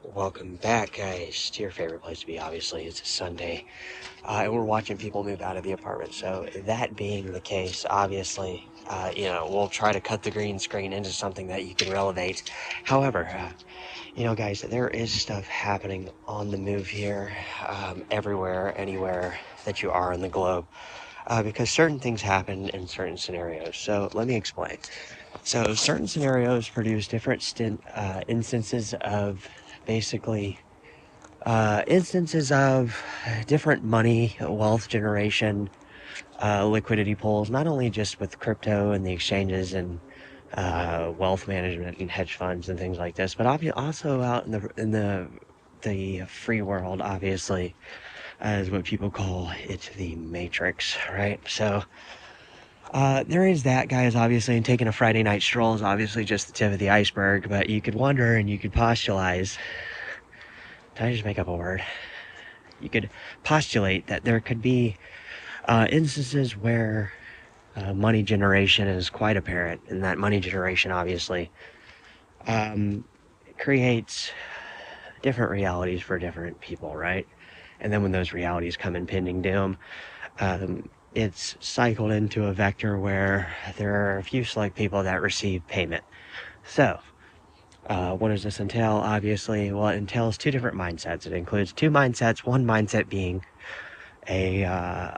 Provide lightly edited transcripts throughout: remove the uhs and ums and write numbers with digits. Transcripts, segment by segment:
Welcome back, guys, to your favorite place to be. Obviously, it's a Sunday, and we're watching people move out of the apartment. So, that being the case, obviously, we'll try to cut the green screen into something that you can relevate. However, guys, there is stuff happening on the move here, everywhere, anywhere that you are in the globe, because certain things happen in certain scenarios. So, let me explain. So, certain scenarios produce different instances of basically instances of different money, wealth generation, liquidity pools, not only just with crypto and the exchanges and wealth management and hedge funds and things like this, but also out in the free world, obviously, is what people call it, the matrix, right? So there is that, guys, obviously, and taking a Friday night stroll is obviously just the tip of the iceberg, but you could wonder and you could postulate. Did I just make up a word? You could postulate that there could be instances where money generation is quite apparent, and that money generation obviously creates different realities for different people, right? And then when those realities come impending doom, it's cycled into a vector where there are a few select people that receive payment. So, what does this entail? Obviously, well, it entails two different mindsets. It includes two mindsets, one mindset being a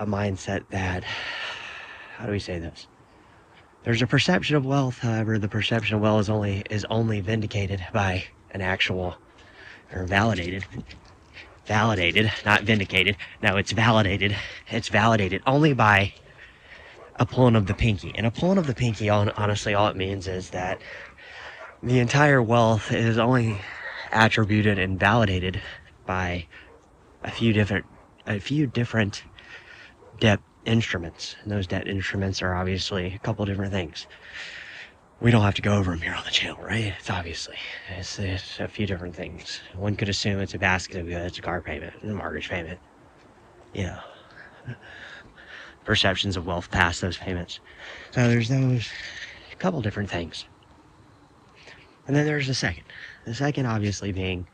mindset that, how do we say this? There's a perception of wealth, however, the perception of wealth is only vindicated by an actual, or validated, not vindicated. No, it's validated. It's validated only by a pulling of the pinky. And a pulling of the pinky, honestly, all it means is that the entire wealth is only attributed and validated by a few different debt instruments. And those debt instruments are obviously a couple different things. We don't have to go over them here on the channel, right? It's a few different things. One could assume it's a basket of goods, a car payment, a mortgage payment. Perceptions of wealth past those payments. So there's those couple different things. And then there's the second. The second obviously being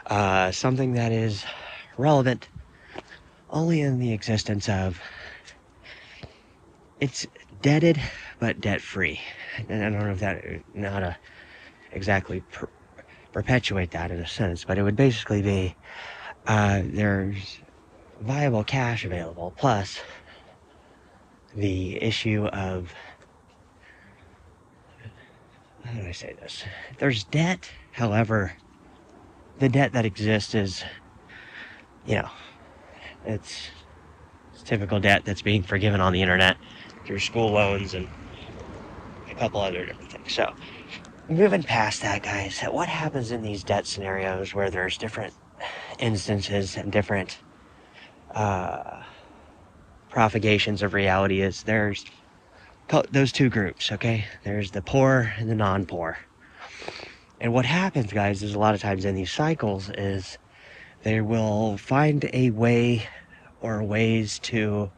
something that is relevant only in the existence of it's debted but debt-free. And I don't know if that, how to exactly perpetuate that in a sense, but it would basically be there's viable cash available, plus the issue of, how do I say this? There's debt, however, the debt that exists is, it's typical debt that's being forgiven on the internet through school loans and a couple other different things. So, moving past that, guys, what happens in these debt scenarios where there's different instances and different propagations of reality is there's those two groups, okay? There's the poor and the non-poor. And what happens, guys, is a lot of times in these cycles is they will find a way or ways to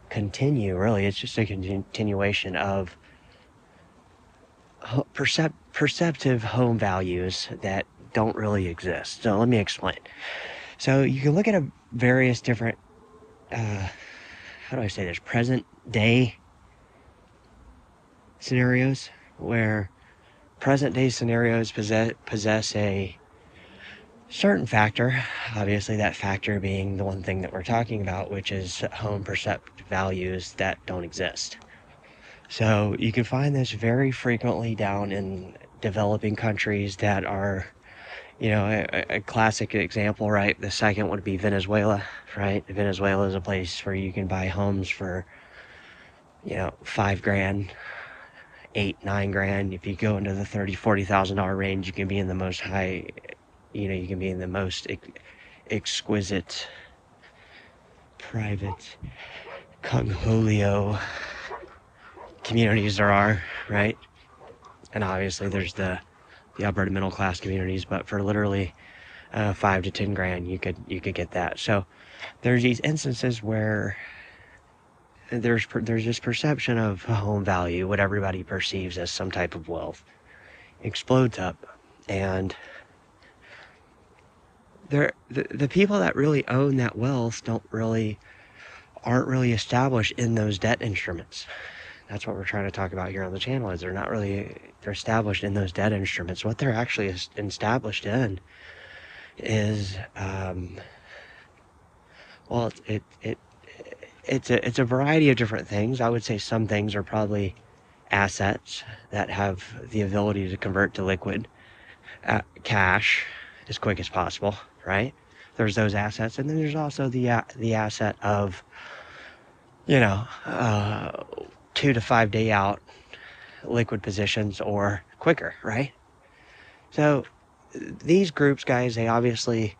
continue. Really, it's just a continuation of perceptive home values that don't really exist. So let me explain. So you can look at various different, how do I say this, present day scenarios where present day scenarios possess a certain factor, obviously that factor being the one thing that we're talking about, which is home perceived values that don't exist. So you can find this very frequently down in developing countries that are, a classic example, right? The second would be Venezuela, right? Venezuela is a place where you can buy homes for, $5,000, $8,000, $9,000. If you go into the $30,000-$40,000 range, you can be in the most high, you can be in the most exquisite, private, Kung Julio communities there are, right? And obviously there's the upper to middle class communities, but for literally $5,000 to $10,000, you could get that. So there's these instances where there's this perception of home value, what everybody perceives as some type of wealth, explodes up, and the people that really own that wealth aren't really established in those debt instruments. That's what we're trying to talk about here on the channel, is they're established in those debt instruments. What they're actually established in is, well, it's a variety of different things. I would say some things are probably assets that have the ability to convert to liquid cash as quick as possible, right? There's those assets, and then there's also the asset of, 2 to 5 day out liquid positions or quicker, right? So these groups, guys, they obviously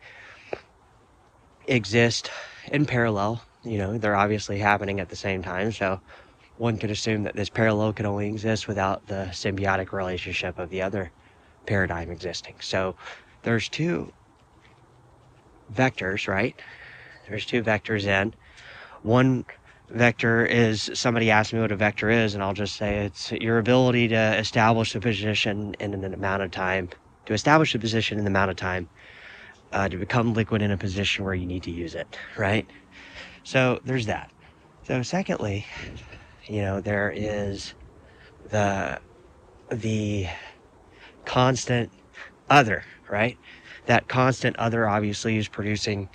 exist in parallel. They're obviously happening at the same time. So one could assume that this parallel could only exist without the symbiotic relationship of the other paradigm existing. So there's two vectors, right? There's two vectors in. One vector is, somebody asked me what a vector is, and I'll just say it's your ability to establish a position in an amount of time, to become liquid in a position where you need to use it, right? So there's that. So secondly, there is the constant other, right? That constant other obviously is producing,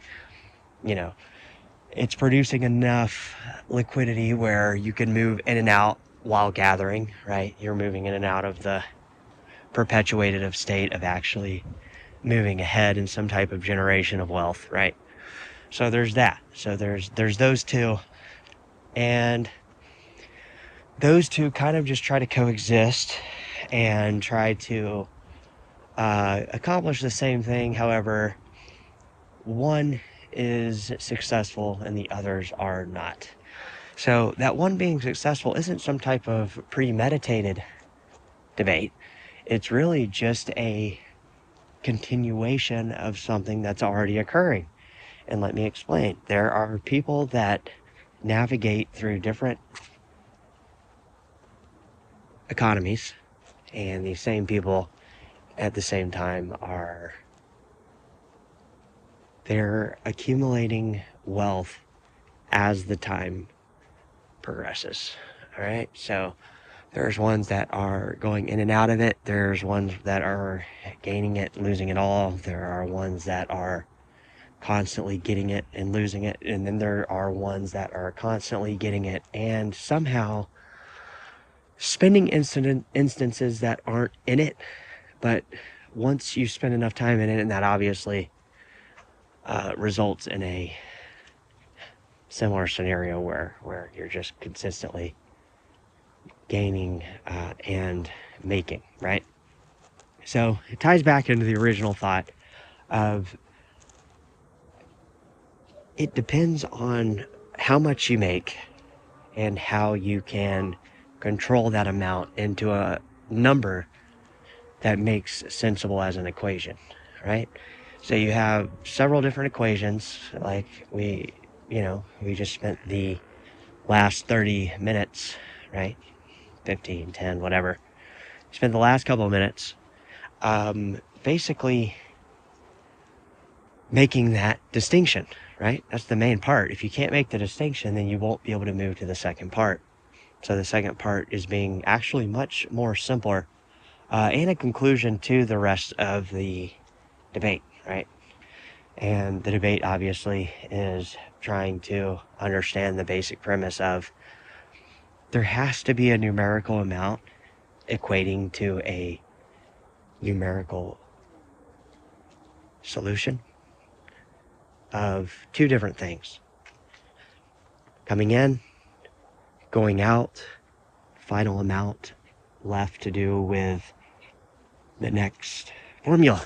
it's producing enough liquidity where you can move in and out while gathering, right? You're moving in and out of the perpetuative state of actually moving ahead in some type of generation of wealth, right? So there's that. So there's those two, and those two kind of just try to coexist and try to accomplish the same thing. However, one is successful and the others are not. So that one being successful isn't some type of premeditated debate. It's really just a continuation of something that's already occurring. And let me explain. There are people that navigate through different economies, and these same people at the same time they're accumulating wealth as the time progresses. All right. So there's ones that are going in and out of it. There's ones that are gaining it, losing it all. There are ones that are constantly getting it and losing it. And then there are ones that are constantly getting it and somehow spending instances that aren't in it. But once you spend enough time in it, and that obviously results in a similar scenario where you're just consistently gaining and making, right? So it ties back into the original thought of, it depends on how much you make and how you can control that amount into a number that makes sensible as an equation, right? So you have several different equations, like we just spent the last 30 minutes, right? 15, 10, whatever. Spent the last couple of minutes basically making that distinction, right? That's the main part. If you can't make the distinction, then you won't be able to move to the second part. So the second part is being actually much more simpler and a conclusion to the rest of the debate, right? And the debate obviously is trying to understand the basic premise of, there has to be a numerical amount equating to a numerical solution of two different things: coming in, going out, final amount left to do with the next formula.